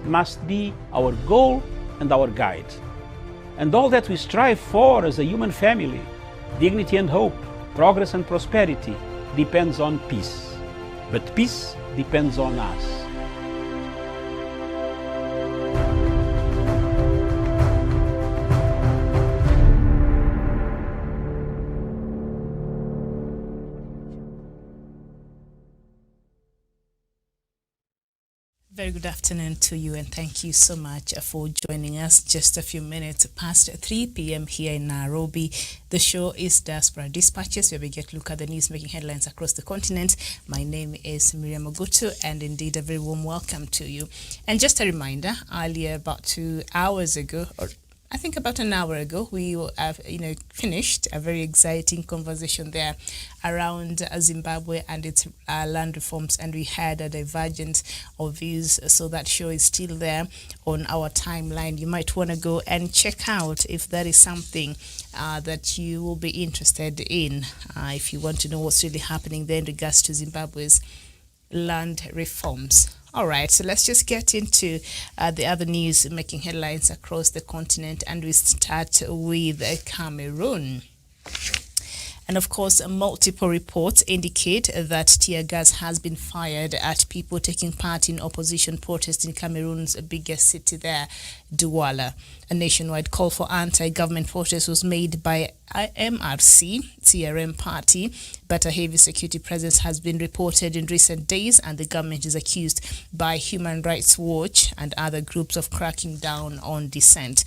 must be our goal and our guide. And all that we strive for as a human family, dignity and hope, progress and prosperity, depends on peace. But peace depends on us. Very good afternoon to you, and thank you so much for joining us. Just a few minutes past 3 p.m. here in Nairobi. The show is Diaspora Dispatches, where we get a look at the news making headlines across the continent. My name is Miriam Ogutu, and indeed a very warm welcome to you. And just a reminder, earlier about 2 hours ago, or I think about an hour ago, we have finished a very exciting conversation there around Zimbabwe and its land reforms, and we had a divergence of views. So that show is still there on our timeline. You might want to go and check out if that is something that you will be interested in, if you want to know what's really happening there in regards to Zimbabwe's land reforms. All right, so let's just get into the other news making headlines across the continent, and we start with Cameroon. And of course, multiple reports indicate that tear gas has been fired at people taking part in opposition protests in Cameroon's biggest city there, Douala. A nationwide call for anti-government protests was made by MRC, CRM party, but a heavy security presence has been reported in recent days, and the government is accused by Human Rights Watch and other groups of cracking down on dissent.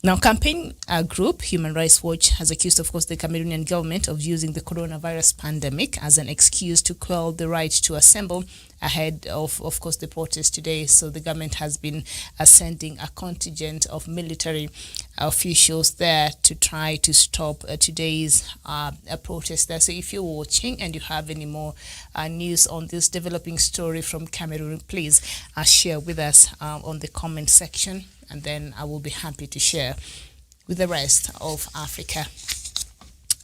Now, campaign group Human Rights Watch has accused, of course, the Cameroonian government of using the coronavirus pandemic as an excuse to quell the right to assemble ahead of course, the protest today. So the government has been sending a contingent of military officials there to try to stop today's protest there. So if you're watching and you have any more news on this developing story from Cameroon, please share with us on the comment section, and then I will be happy to share with the rest of Africa.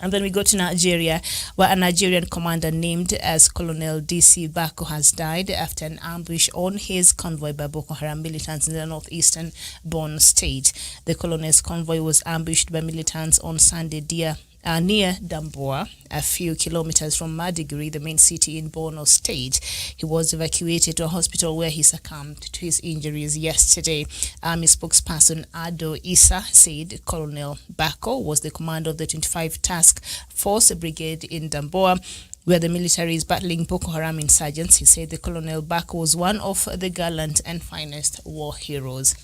And then we go to Nigeria, where a Nigerian commander named as Colonel D.C. Bako has died after an ambush on his convoy by Boko Haram militants in the northeastern Borno state. The colonel's convoy was ambushed by militants on Sunday near Damboa, a few kilometers from Maiduguri, the main city in Borno state. He was evacuated to a hospital where he succumbed to his injuries yesterday. Army spokesperson Ado Issa said Colonel Bako was the commander of the 25 Task Force Brigade in Damboa, where the military is battling Boko Haram insurgents. He said the Colonel Bako was one of the gallant and finest war heroes.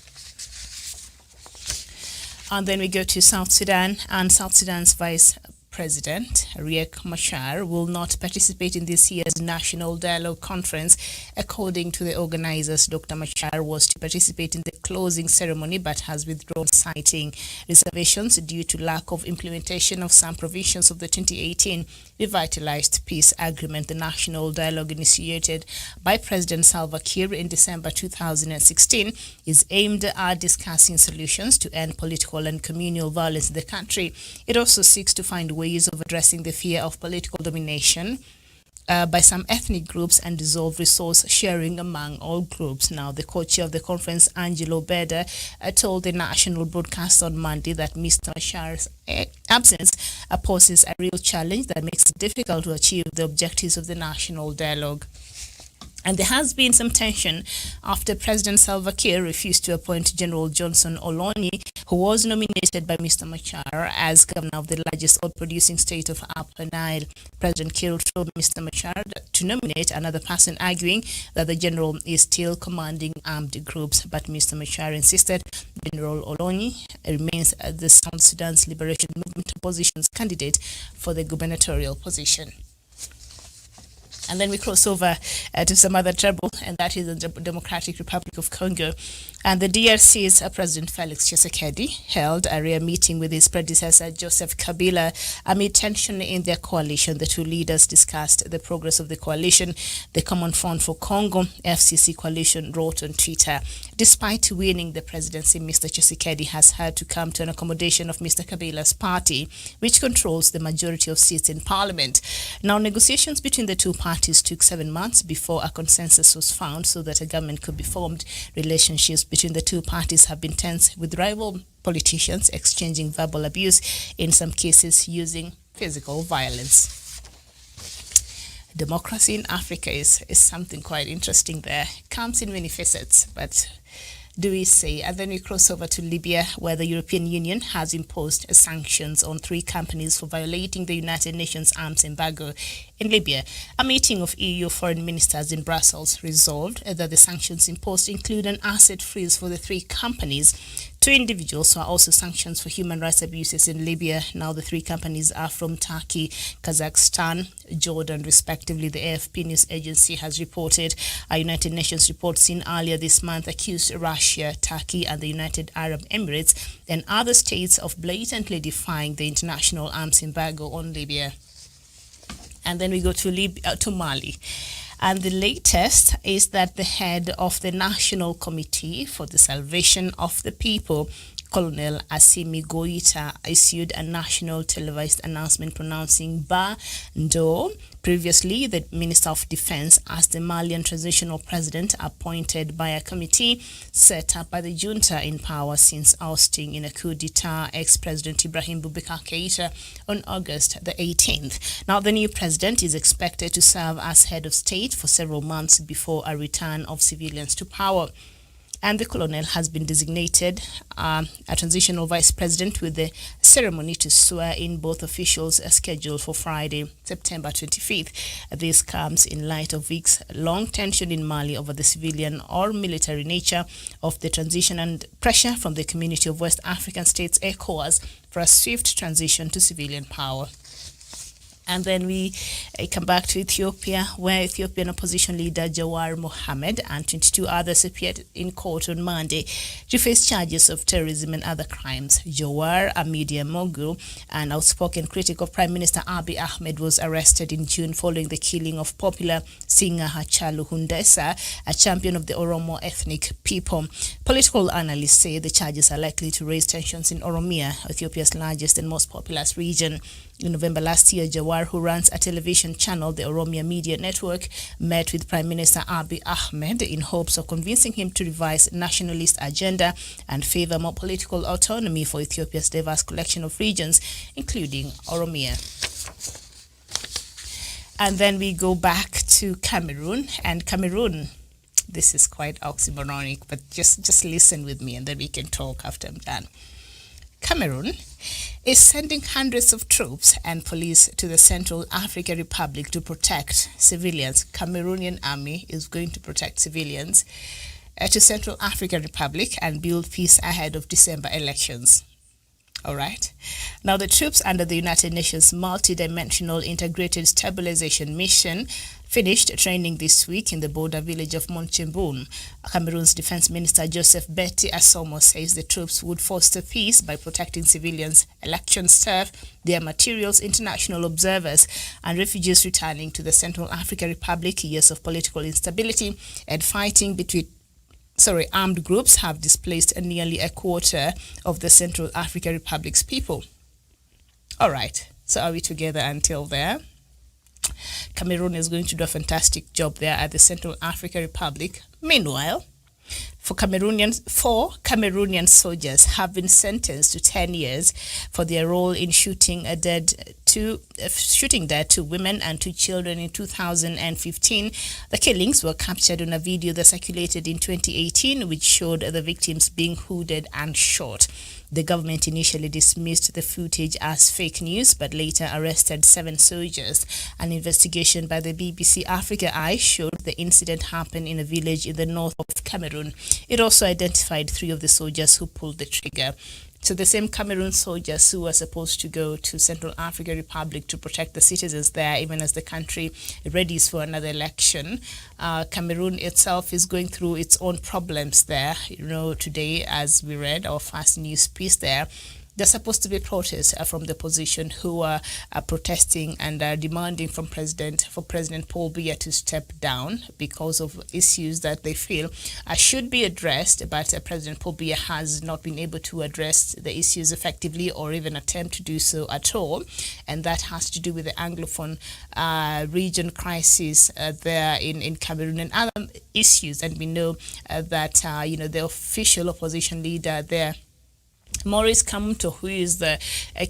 And then we go to South Sudan, and South Sudan's Vice President Riek Machar will not participate in this year's National Dialogue Conference. According to the organizers, Dr. Machar was to participate in the closing ceremony but has withdrawn, citing reservations due to lack of implementation of some provisions of the 2018 Revitalized Peace Agreement. The National Dialogue, initiated by President Salva Kiir in December 2016, is aimed at discussing solutions to end political and communal violence in the country. It also seeks to find ways of addressing the fear of political domination by some ethnic groups and dissolve resource sharing among all groups. Now, the co-chair of the conference, Angelo Beda, told the national broadcast on Monday that Mr. Machar's absence poses a real challenge that makes it difficult to achieve the objectives of the national dialogue. And there has been some tension after President Salva Kiir refused to appoint General Johnson Olonyi, who was nominated by Mr. Machar as governor of the largest oil-producing state of Upper Nile. President Kiir told Mr. Machar to nominate another person, arguing that the general is still commanding armed groups. But Mr. Machar insisted General Olonyi remains the South Sudan's Liberation Movement opposition's candidate for the gubernatorial position. And then we cross over to some other trouble, and that is the Democratic Republic of Congo. And the DRC's President Felix Tshisekedi held a rare meeting with his predecessor Joseph Kabila amid tension in their coalition. The two leaders discussed the progress of the coalition. The Common Front for Congo, FCC coalition, wrote on Twitter. Despite winning the presidency, Mr. Tshisekedi has had to come to an accommodation of Mr. Kabila's party, which controls the majority of seats in parliament. Now, negotiations between the two parties took 7 months before a consensus was found so that a government could be formed. Relationships between the two parties have been tense, with rival politicians exchanging verbal abuse, in some cases using physical violence. Democracy in Africa is something quite interesting there. It comes in many facets, but do we say? And then we cross over to Libya, where the European Union has imposed sanctions on 3 companies for violating the United Nations arms embargo in Libya. A meeting of EU foreign ministers in Brussels resolved that the sanctions imposed include an asset freeze for the 3 companies. 2 individuals who are also sanctions for human rights abuses in Libya. Now the 3 companies are from Turkey, Kazakhstan, Jordan, respectively, the AFP news agency has reported. A United Nations report seen earlier this month accused Russia, Turkey, and the United Arab Emirates and other states of blatantly defying the international arms embargo on Libya. And then we go to Mali. And the latest is that the head of the National Committee for the Salvation of the People, Colonel Assimi Goita, issued a national televised announcement pronouncing Ba Ndo, previously the Minister of Defense, as the Malian transitional president appointed by a committee set up by the junta in power since ousting in a coup d'etat ex-President Ibrahim Boubacar Keïta on August the 18th. Now, the new president is expected to serve as head of state for several months before a return of civilians to power. And the colonel has been designated a transitional vice president, with the ceremony to swear in both officials scheduled for Friday, September 25th. This comes in light of weeks-long tension in Mali over the civilian or military nature of the transition and pressure from the Community of West African States, ECOWAS, for a swift transition to civilian power. And then we come back to Ethiopia, where Ethiopian opposition leader Jawar Mohammed and 22 others appeared in court on Monday to face charges of terrorism and other crimes. Jawar, a media mogul and outspoken critic of Prime Minister Abiy Ahmed, was arrested in June following the killing of popular singer Hachalu Hundessa, a champion of the Oromo ethnic people. Political analysts say the charges are likely to raise tensions in Oromia, Ethiopia's largest and most populous region. In November last year, Jawar, who runs a television channel, the Oromia Media Network, met with Prime Minister Abiy Ahmed in hopes of convincing him to revise nationalist agenda and favor more political autonomy for Ethiopia's diverse collection of regions, including Oromia. And then we go back to Cameroon. And Cameroon, this is quite oxymoronic, but just listen with me and then we can talk after I'm done. Cameroon is sending hundreds of troops and police to the Central African Republic to protect civilians. Cameroonian army is going to protect civilians to Central African Republic and build peace ahead of December elections. All right. Now, the troops under the United Nations Multidimensional Integrated Stabilization Mission finished training this week in the border village of Montchemboun. Cameroon's Defense Minister Joseph Betty Asomo says the troops would foster peace by protecting civilians, election staff, their materials, international observers, and refugees returning to the Central African Republic. Years of political instability and fighting between armed groups have displaced nearly a quarter of the Central African Republic's people. All right, so are we together until there? Cameroon is going to do a fantastic job there at the Central African Republic. Meanwhile, four Cameroonian soldiers have been sentenced to 10 years for their role in shooting dead two women and 2 children in 2015. The killings were captured on a video that circulated in 2018, which showed the victims being hooded and shot. The government initially dismissed the footage as fake news, but later arrested 7 soldiers. An investigation by the BBC Africa Eye showed the incident happened in a village in the north of Cameroon. It also identified 3 of the soldiers who pulled the trigger. So the same Cameroon soldiers who were supposed to go to Central African Republic to protect the citizens there, even as the country readies for another election. Cameroon itself is going through its own problems there. Today, as we read our first news piece there, There's supposed to be protests from the opposition who are protesting and demanding for President Paul Biya to step down because of issues that they feel should be addressed, but President Paul Biya has not been able to address the issues effectively or even attempt to do so at all. And that has to do with the Anglophone region crisis there in Cameroon and other issues. And we know that, the official opposition leader there, Maurice Kamto, who is the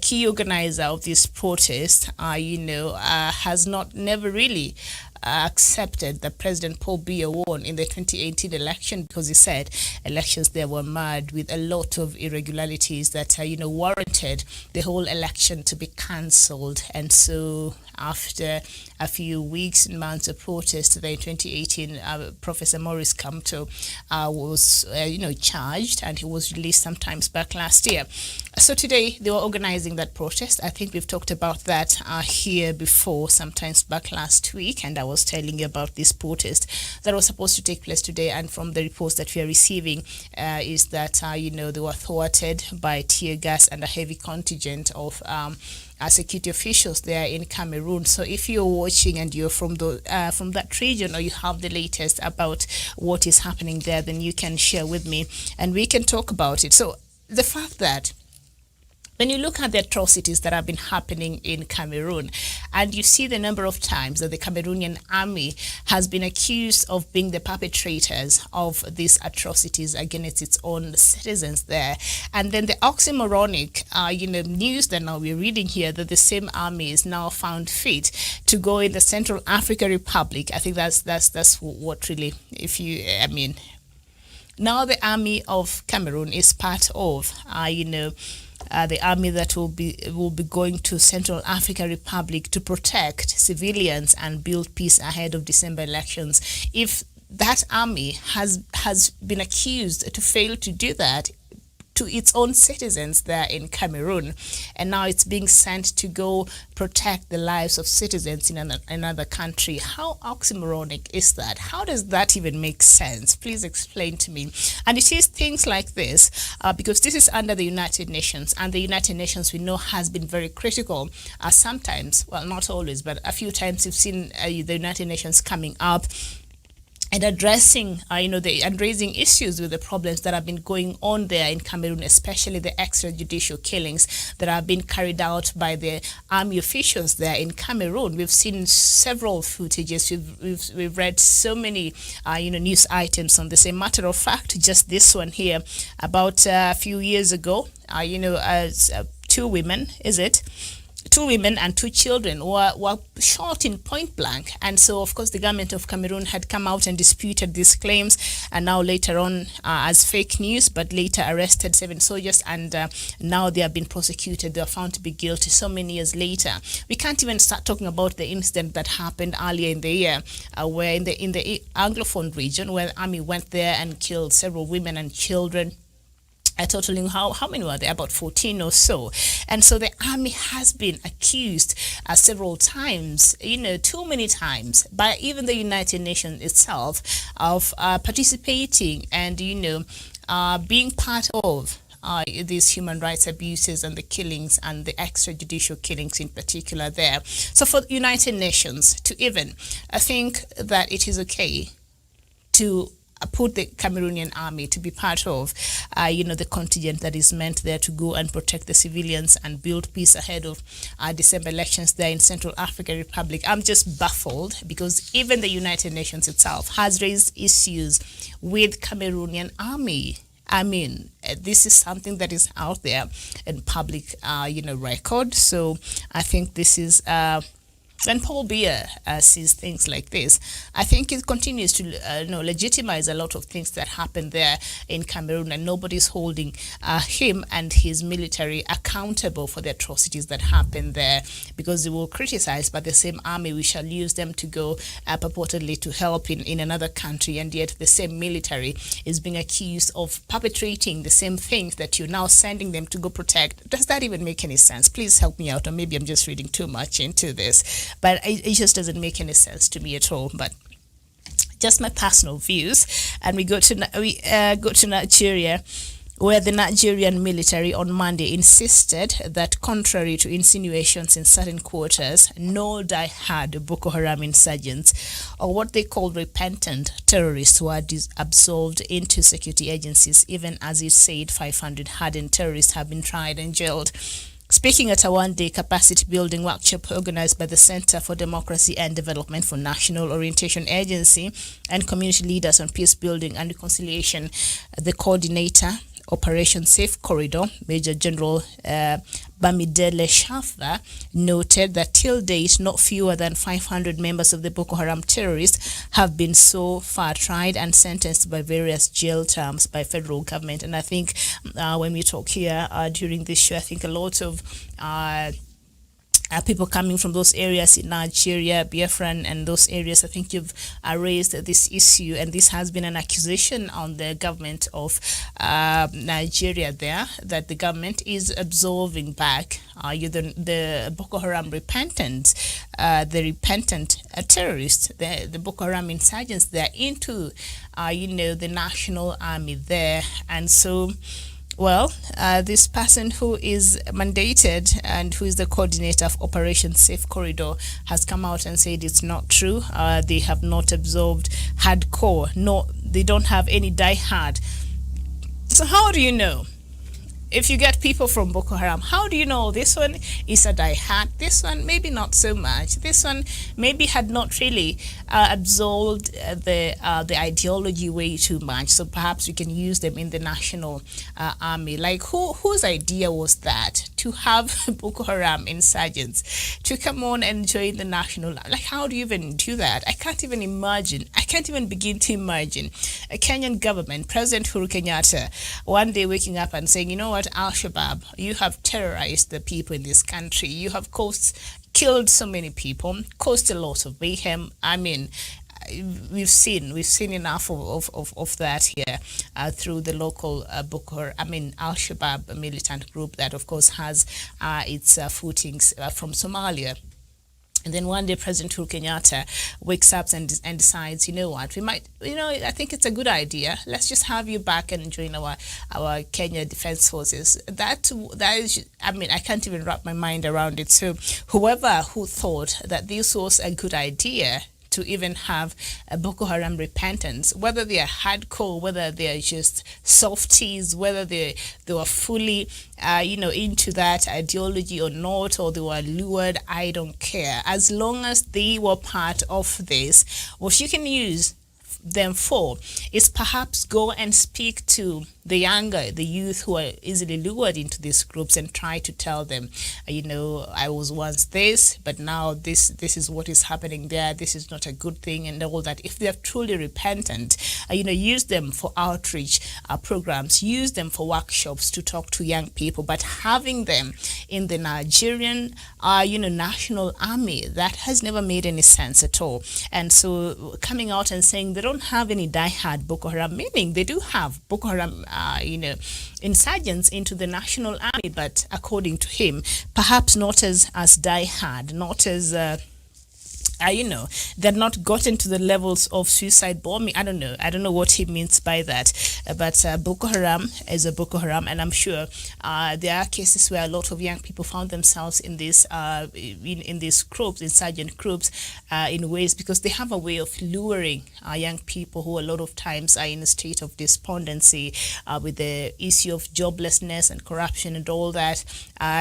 key organizer of this protest, has never really accepted that President Paul Biya won in the 2018 election, because he said elections there were marred with a lot of irregularities that warranted the whole election to be cancelled. And so after a few weeks and months of protest there in 2018, Professor Maurice Kamto was charged, and he was released sometimes back last year. So today they were organizing that protest. I think we've talked about that here before, sometimes back last week, and I was telling you about this protest that was supposed to take place today. And from the reports that we are receiving is that they were thwarted by tear gas and a heavy contingent of security officials there in Cameroon. So if you're watching and you're from that region, or you have the latest about what is happening there, then you can share with me and we can talk about it. So the fact that when you look at the atrocities that have been happening in Cameroon, and you see the number of times that the Cameroonian army has been accused of being the perpetrators of these atrocities against its own citizens there, and then the oxymoronic, news that now we're reading here, that the same army is now found fit to go in the Central African Republic. I think that's what really, now the army of Cameroon is part of, the army that will be going to Central African Republic to protect civilians and build peace ahead of December elections. If that army has been accused to fail to do that to its own citizens there in Cameroon, and now it's being sent to go protect the lives of citizens in another country, how oxymoronic is that? How does that even make sense? Please explain to me. And it is things like this, because this is under the United Nations, and the United Nations, we know, has been very critical. Sometimes, well, not always, but a few times we've seen the United Nations coming up and addressing, and raising issues with the problems that have been going on there in Cameroon, especially the extrajudicial killings that have been carried out by the army officials there in Cameroon. We've seen several footages. We've read so many, news items on the same. Matter of fact, just this one here, about a few years ago, two women and two children were shot in point blank. And so, of course, the government of Cameroon had come out and disputed these claims, and now later on as fake news, but later arrested 7 soldiers, and now they have been prosecuted. They are found to be guilty so many years later. We can't even start talking about the incident that happened earlier in the year, where in the Anglophone region, where the army went there and killed several women and children. Totaling how many were there? About 14 or so. And so the army has been accused several times, too many times, by even the United Nations itself of participating and, being part of these human rights abuses and the killings and the extrajudicial killings in particular there. So for the United Nations to even think that it is okay to put the Cameroonian army to be part of, the contingent that is meant there to go and protect the civilians and build peace ahead of December elections there in Central African Republic. I'm just baffled, because even the United Nations itself has raised issues with Cameroonian army. I mean, this is something that is out there in public, record. So I think this is when Paul Biya sees things like this, I think it continues to legitimize a lot of things that happen there in Cameroon, and nobody's holding him and his military accountable for the atrocities that happen there, because they will criticize, but the same army, we shall use them to go purportedly to help in another country, and yet the same military is being accused of perpetrating the same things that you're now sending them to go protect. Does that even make any sense? Please help me out, or maybe I'm just reading too much into this. But it just doesn't make any sense to me at all. But just my personal views. And we go to Nigeria, where the Nigerian military on Monday insisted that, contrary to insinuations in certain quarters, no die-hard Boko Haram insurgents, or what they called repentant terrorists, were absorbed into security agencies, even as it said 500 hardened terrorists have been tried and jailed. Speaking at a one-day capacity-building workshop organized by the Center for Democracy and Development for National Orientation Agency and community leaders on peace building and reconciliation, the coordinator, Operation Safe Corridor, Major General Bamidele Shafa, noted that till date, not fewer than 500 members of the Boko Haram terrorists have been so far tried and sentenced by various jail terms by federal government. And I think when we talk here during this show, I think a lot of people coming from those areas in Nigeria, Biafran, and those areas, I think you've raised this issue, and this has been an accusation on the government of Nigeria there, that the government is absorbing back the Boko Haram repentant terrorists, the Boko Haram insurgents. They're into, the national army there, and so. Well, this person who is mandated and who is the coordinator of Operation Safe Corridor has come out and said it's not true. They have not absorbed hardcore. No, they don't have any die-hard. So how do you know? If you get people from Boko Haram, how do you know this one is a die-hard? This one maybe not so much. This one maybe had not really absorbed the ideology way too much. So perhaps we can use them in the national army. Like whose idea was that, to have Boko Haram insurgents to come on and join the national? Like, how do you even do that? I can't even imagine. I can't even begin to imagine a Kenyan government, President Uhuru Kenyatta, one day waking up and saying, you know what, Al-Shabaab, you have terrorized the people in this country. You have killed so many people, caused a lot of mayhem. I mean, we've seen enough of that here through the local Al-Shabaab militant group that, of course, has its footings from Somalia. And then one day, President Uhuru Kenyatta wakes up and decides, you know what, we might, I think it's a good idea. Let's just have you back and join our Kenya Defense Forces. That is, I can't even wrap my mind around it. So whoever who thought that this was a good idea, to even have a Boko Haram repentance, whether they are hardcore, whether they are just softies, whether they were fully, into that ideology or not, or they were lured, I don't care. As long as they were part of this, what you can use them for is perhaps go and speak to the youth who are easily lured into these groups and try to tell them, I was once this, but now this is what is happening there. This is not a good thing, and all that. If they are truly repentant, use them for outreach programs, use them for workshops to talk to young people. But having them in the Nigerian, national army, that has never made any sense at all. And so coming out and saying they don't have any die-hard Boko Haram, meaning they do have Boko Haram insurgents into the national army, but according to him, perhaps not as die-hard, not as they're not gotten to the levels of suicide bombing. I don't know what he means by that, but Boko Haram is a Boko Haram, and I'm sure there are cases where a lot of young people found themselves in this in these groups, insurgent groups, in ways because they have a way of luring young people who a lot of times are in a state of despondency with the issue of joblessness and corruption and all that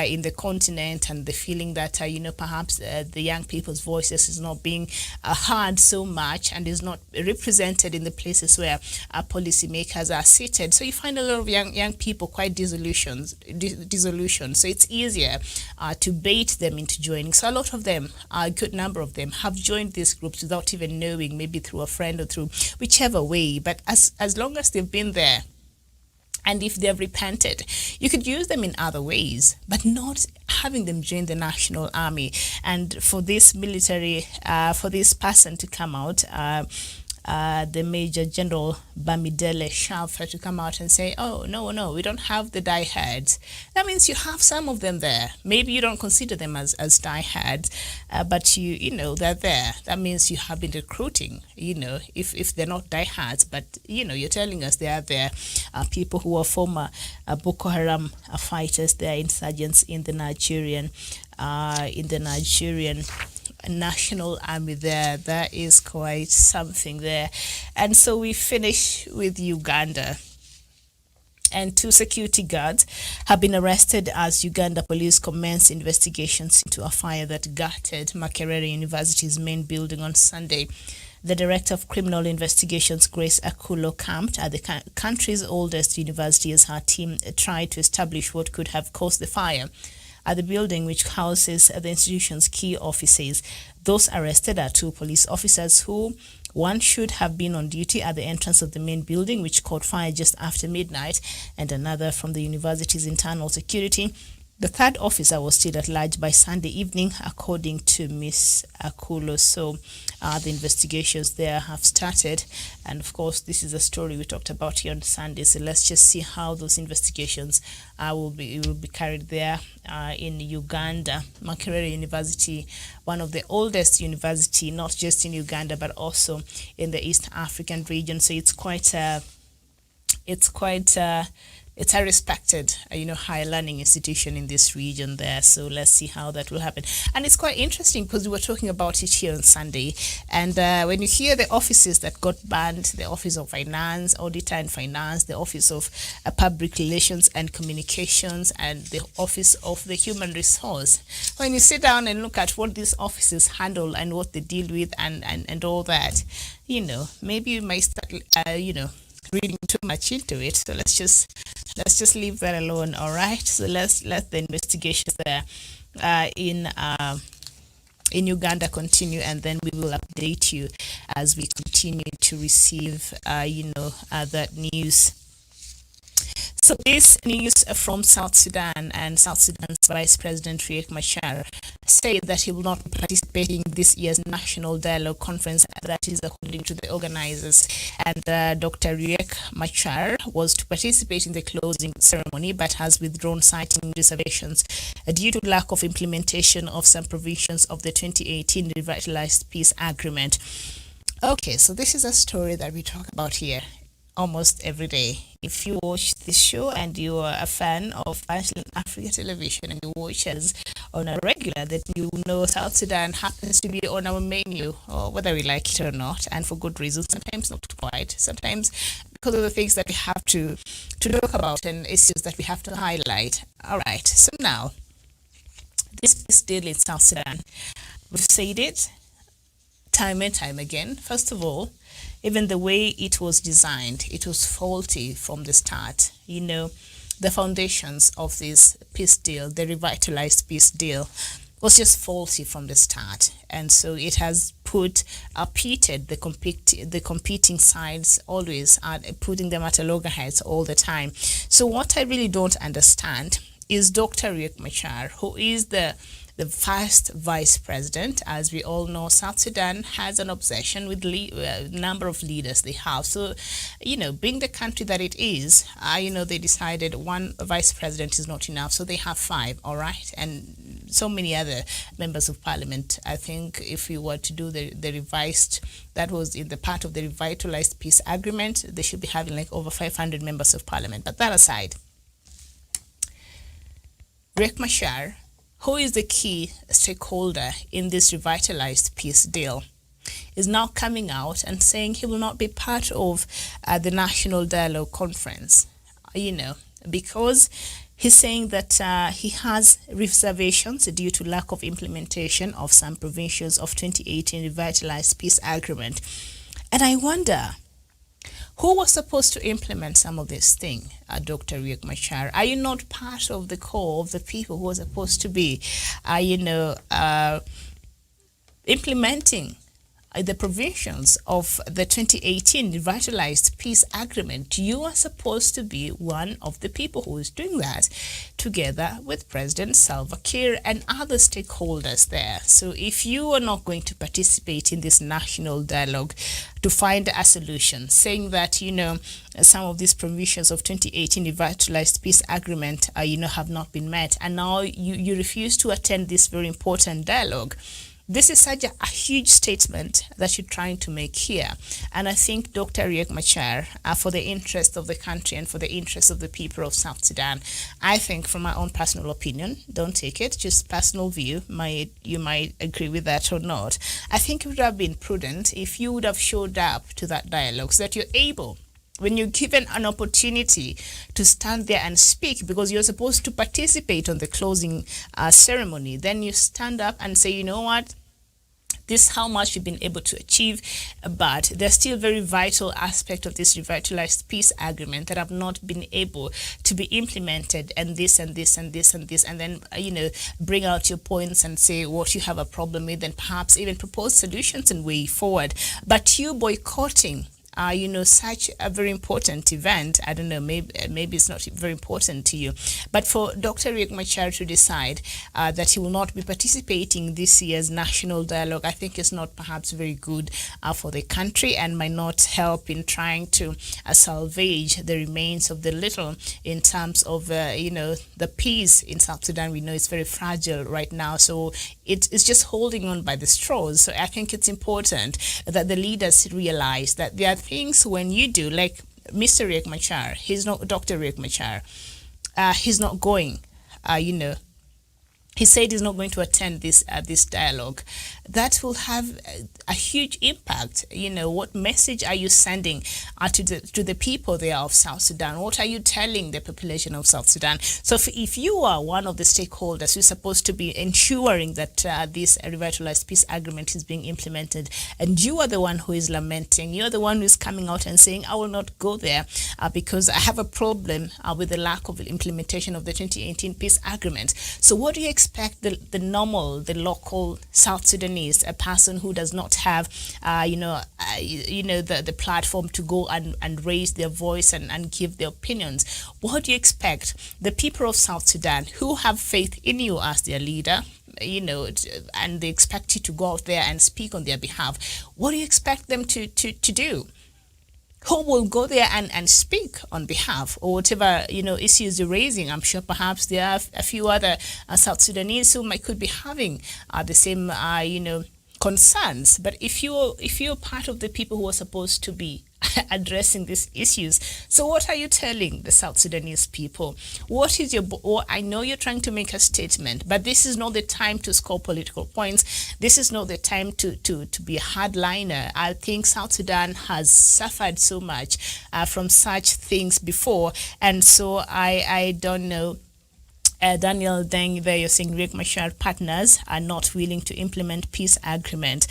in the continent, and the feeling that perhaps the young people's voices is not being heard so much and is not represented in the places where policymakers are seated. So you find a lot of young people quite disillusioned. So it's easier to bait them into joining. So a lot of them, a good number of them, have joined these groups without even knowing, maybe through a friend or through whichever way. But as long as they've been there, and if they've repented, you could use them in other ways, but not having them join the national army. And for this military, for this person to come out, the Major General Bamidele Shalfa to come out and say, oh, no, we don't have the diehards. That means you have some of them there. Maybe you don't consider them as diehards, but you know, they're there. That means you have been recruiting, you know, if they're not diehards, but, you know, you're telling us they are there. People who are former Boko Haram fighters, they're insurgents in the Nigerian National Army there. That is quite something there. And so we finish with Uganda. And 2 security guards have been arrested as Uganda police commence investigations into a fire that gutted Makerere University's main building on Sunday. The Director of Criminal Investigations, Grace Akulo, camped at the country's oldest university as her team tried to establish what could have caused the fire at the building, which houses the institution's key offices. Those arrested are 2 police officers who, one should have been on duty at the entrance of the main building, which caught fire just after midnight, and another from the university's internal security. The 3rd officer was still at large by Sunday evening, according to Ms. Akulo. So the investigations there have started. And of course, this is a story we talked about here on Sunday. So let's just see how those investigations will be carried there in Uganda. Makerere University, one of the oldest university, not just in Uganda, but also in the East African region. So it's a respected, higher learning institution in this region there. So let's see how that will happen. And it's quite interesting because we were talking about it here on Sunday. And when you hear the offices that got banned, the Office of Finance, Auditor and Finance, the Office of Public Relations and Communications, and the Office of the Human Resource, when you sit down and look at what these offices handle and what they deal with and all that, maybe you might start, reading too much into it. So let's just leave that alone. All right, so let's let the investigations there in Uganda continue, and then we will update you as we continue to receive that news. So this news from South Sudan, and South Sudan's Vice President Riek Machar said that he will not be participating in this year's National Dialogue Conference. That is according to the organizers. And Dr. Riek Machar was to participate in the closing ceremony, but has withdrawn, citing reservations due to lack of implementation of some provisions of the 2018 Revitalized Peace Agreement. Okay, so this is a story that we talk about here almost every day. If you watch this show and you are a fan of Africa television and you watch us on a regular, then you know South Sudan happens to be on our menu, or whether we like it or not, and for good reasons. Sometimes not quite, sometimes because of the things that we have to talk about and issues that we have to highlight. All right, so now this deal in South Sudan, we've said it time and time again. First of all, even the way it was designed, it was faulty from the start. The foundations of this peace deal, the revitalized peace deal, was just faulty from the start. And so it has pitted the competing sides, always putting them at a loggerheads all the time. So what I really don't understand is Dr. Riek Machar, who is the first vice president. As we all know, South Sudan has an obsession with number of leaders they have. So, being the country that it is, they decided one vice president is not enough. So they have 5, all right? And so many other members of parliament. I think if we were to do the revised, that was in the part of the revitalized peace agreement, they should be having like over 500 members of parliament. But that aside, Riek Machar, who is the key stakeholder in this revitalized peace deal, is now coming out and saying he will not be part of the National Dialogue Conference, because he's saying that he has reservations due to lack of implementation of some provisions of 2018 Revitalized Peace Agreement. And I wonder, who was supposed to implement some of this thing, Dr. Riek Machar? Are you not part of the core of the people who are supposed to be, implementing, the provisions of the 2018 revitalized peace agreement, you are supposed to be one of the people who is doing that together with President Salva Kiir and other stakeholders there. So if you are not going to participate in this national dialogue to find a solution, saying that, some of these provisions of 2018 revitalized peace agreement, have not been met, and now you refuse to attend this very important dialogue, this is such a huge statement that you're trying to make here. And I think Dr. Riek Machar, for the interest of the country and for the interest of the people of South Sudan, I think from my own personal opinion, don't take it, just personal view, you might agree with that or not. I think it would have been prudent if you would have showed up to that dialogue so that you're able, when you're given an opportunity to stand there and speak, because you're supposed to participate on the closing ceremony, then you stand up and say, you know what, this is how much we've been able to achieve, but there's still very vital aspect of this revitalized peace agreement that have not been able to be implemented, and this and this and this and this, and then bring out your points and say what you have a problem with, and perhaps even propose solutions and way forward. But you boycotting such a very important event, I don't know, maybe it's not very important to you, but for Dr. Riek Machar to decide that he will not be participating this year's national dialogue, I think is not perhaps very good for the country, and might not help in trying to salvage the remains of the little in terms of, the peace in South Sudan. We know it's very fragile right now, so it's just holding on by the straws. So I think it's important that the leaders realize that there are things when you do, like Mr. Riek Machar, he's not Dr. Riek Machar, he's not going, he said he's not going to attend this dialogue. That will have a huge impact. What message are you sending to the people there of South Sudan? What are you telling the population of South Sudan? So if you are one of the stakeholders who's supposed to be ensuring that this revitalized peace agreement is being implemented, and you are the one who is lamenting, you're the one who is coming out and saying, I will not go there because I have a problem with the lack of implementation of the 2018 peace agreement. So what do you expect the local South Sudanese, a person who does not have, the platform to go and raise their voice and give their opinions? What do you expect the people of South Sudan who have faith in you as their leader, and they expect you to go out there and speak on their behalf? What do you expect them to do? Who will go there and speak on behalf, or whatever issues you're raising? I'm sure perhaps there are a few other South Sudanese who could be having the same concerns. But if you're part of the people who are supposed to be addressing these issues, so what are you telling the South Sudanese people? What is I know you're trying to make a statement, but this is not the time to score political points. This is not the time to be a hardliner. I think South Sudan has suffered so much from such things before, and so I don't know. Daniel Deng there, you're saying Riek Machar partners are not willing to implement peace agreement.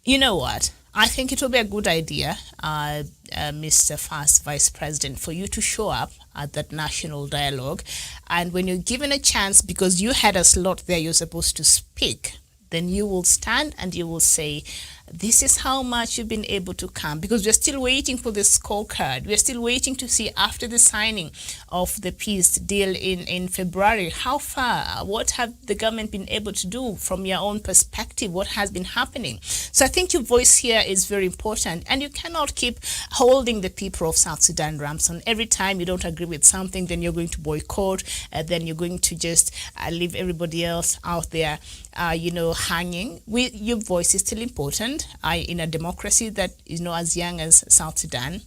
You know what? I think it will be a good idea, Mr. First Vice President, for you to show up at that national dialogue. And when you're given a chance, because you had a slot there, you're supposed to speak, then you will stand and you will say, this is how much you've been able to come, because we're still waiting for the scorecard. We're still waiting to see, after the signing of the peace deal in February, how far, what have the government been able to do from your own perspective, what has been happening. So I think your voice here is very important, and you cannot keep holding the people of South Sudan ransom. Every time you don't agree with something, then you're going to boycott, then you're going to just leave everybody else out there, hanging. Your voice is still important. In a democracy that is not as young as South Sudan,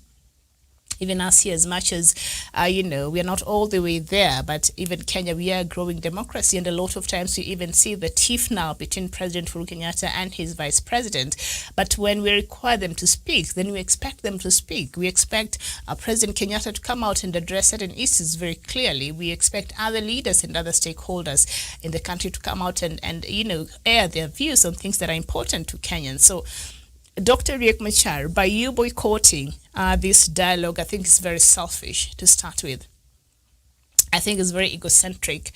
even us here, as much as, we are not all the way there, but even Kenya, we are a growing democracy. And a lot of times you even see the tiff now between President Uhuru Kenyatta and his vice president. But when we require them to speak, then we expect them to speak. We expect President Kenyatta to come out and address certain issues very clearly. We expect other leaders and other stakeholders in the country to come out and air their views on things that are important to Kenyans. So Dr. Riek Machar, by you boycotting this dialogue, I think it's very selfish to start with. I think it's very egocentric.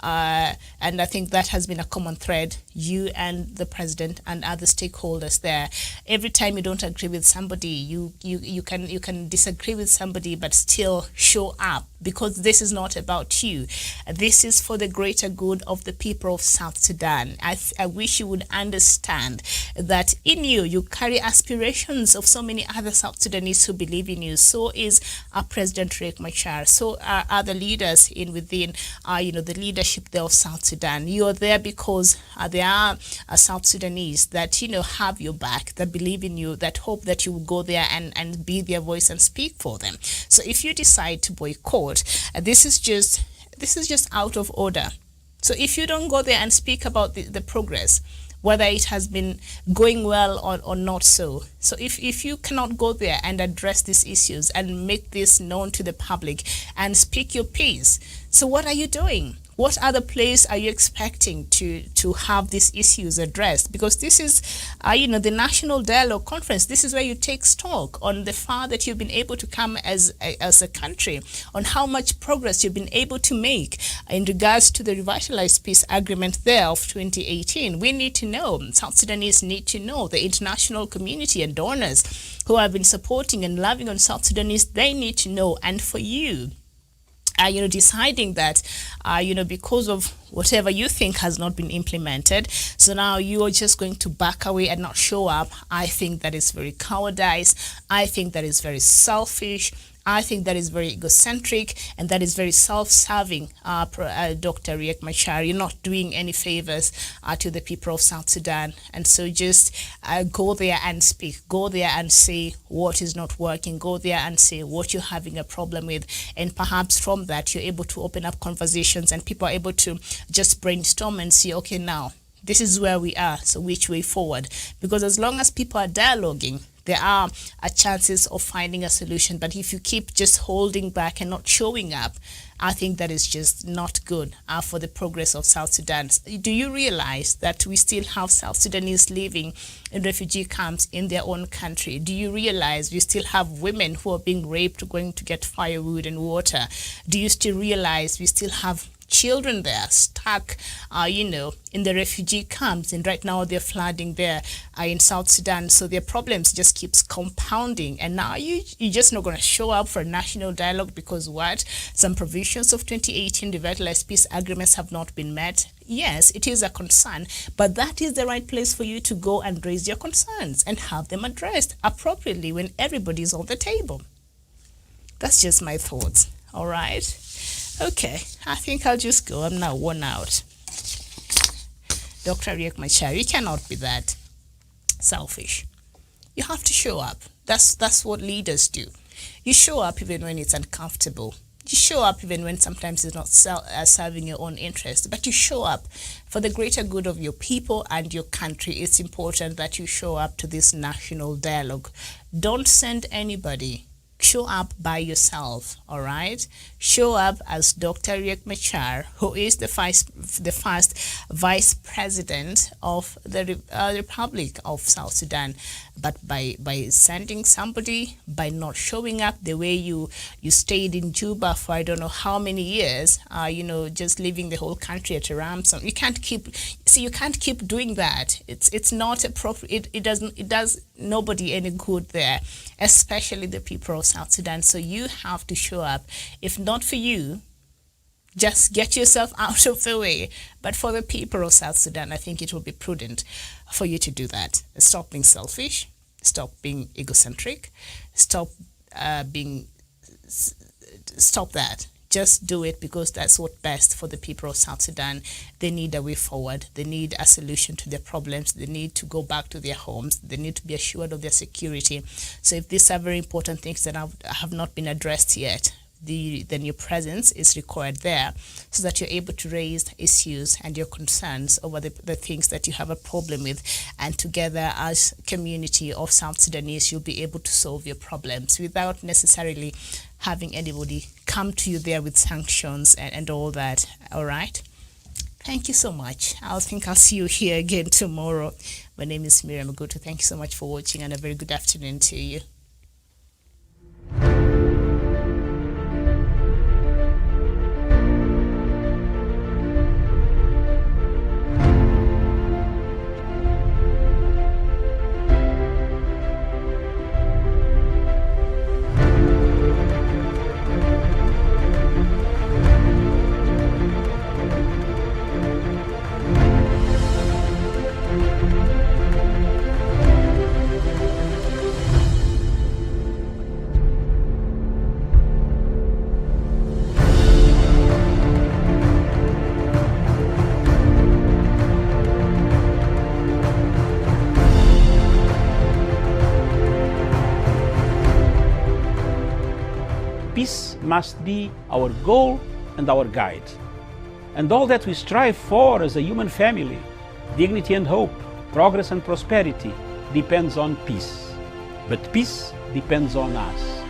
And I think that has been a common thread, you and the president and other stakeholders there. Every time you don't agree with somebody, you can disagree with somebody, but still show up, because this is not about you. This is for the greater good of the people of South Sudan. I wish you would understand that in you carry aspirations of so many other South Sudanese who believe in you. So is our President Riek Machar. So are other leaders within the leadership there of South Sudan. You are there because there are South Sudanese that have your back, that believe in you, that hope that you will go there and be their voice and speak for them. So if you decide to boycott, this is just out of order. So if you don't go there and speak about the progress, whether it has been going well or not so. So if you cannot go there and address these issues and make this known to the public and speak your piece, so what are you doing? What other place are you expecting to have these issues addressed? Because this is, the National Dialogue Conference. This is where you take stock on the far that you've been able to come as a country, on how much progress you've been able to make in regards to the revitalized peace agreement there of 2018. We need to know, South Sudanese need to know, the international community and donors who have been supporting and loving on South Sudanese, they need to know. And for you, deciding that, because of whatever you think has not been implemented, so now you are just going to back away and not show up. I think that is very cowardice. I think that is very selfish. I think that is very egocentric, and that is very self-serving, Dr. Riek Machar. You're not doing any favors to the people of South Sudan. And so just go there and speak. Go there and say what is not working. Go there and say what you're having a problem with. And perhaps from that, you're able to open up conversations and people are able to just brainstorm and see, okay, now, this is where we are, so which way forward? Because as long as people are dialoguing, there are chances of finding a solution. But if you keep just holding back and not showing up, I think that is just not good for the progress of South Sudan. Do you realize that we still have South Sudanese living in refugee camps in their own country? Do you realize we still have women who are being raped going to get firewood and water? Do you still realize we still have children there stuck, in the refugee camps, and right now they're flooding there in South Sudan. So their problems just keeps compounding. And now you're just not going to show up for a national dialogue because what? Some provisions of 2018 revitalized peace agreements have not been met. Yes, it is a concern, but that is the right place for you to go and raise your concerns and have them addressed appropriately when everybody's on the table. That's just my thoughts. All right. Okay, I think I'll just go. I'm now worn out. Dr. Riek Machar, you cannot be that selfish. You have to show up. That's what leaders do. You show up even when it's uncomfortable. You show up even when sometimes it's not serving your own interest, but you show up for the greater good of your people and your country. It's important that you show up to this national dialogue. Don't send anybody. Show up by yourself, all right? Show up as Dr. Riek Machar, who is the first vice president of the Republic of South Sudan. But by sending somebody, by not showing up the way you stayed in Juba for I don't know how many years, just leaving the whole country at a ransom. You can't keep doing that. It's not appropriate. It does nobody any good there, especially the people of South Sudan. So you have to show up. If not for you, just get yourself out of the way. But for the people of South Sudan, I think it will be prudent for you to do that. Stop being selfish. Stop being egocentric. Stop that. Just do it because that's what's best for the people of South Sudan. They need a way forward. They need a solution to their problems. They need to go back to their homes. They need to be assured of their security. So if these are very important things that have not been addressed yet, then your presence is required there so that you're able to raise issues and your concerns over the things that you have a problem with. And together as community of South Sudanese, you'll be able to solve your problems without necessarily having anybody come to you there with sanctions and all that. All right? Thank you so much. I think I'll see you here again tomorrow. My name is Miriam Agutu. Thank you so much for watching and a very good afternoon to you. peace must be our goal and our guide. And all that we strive for as a human family, dignity and hope, progress and prosperity, depends on peace. But peace depends on us.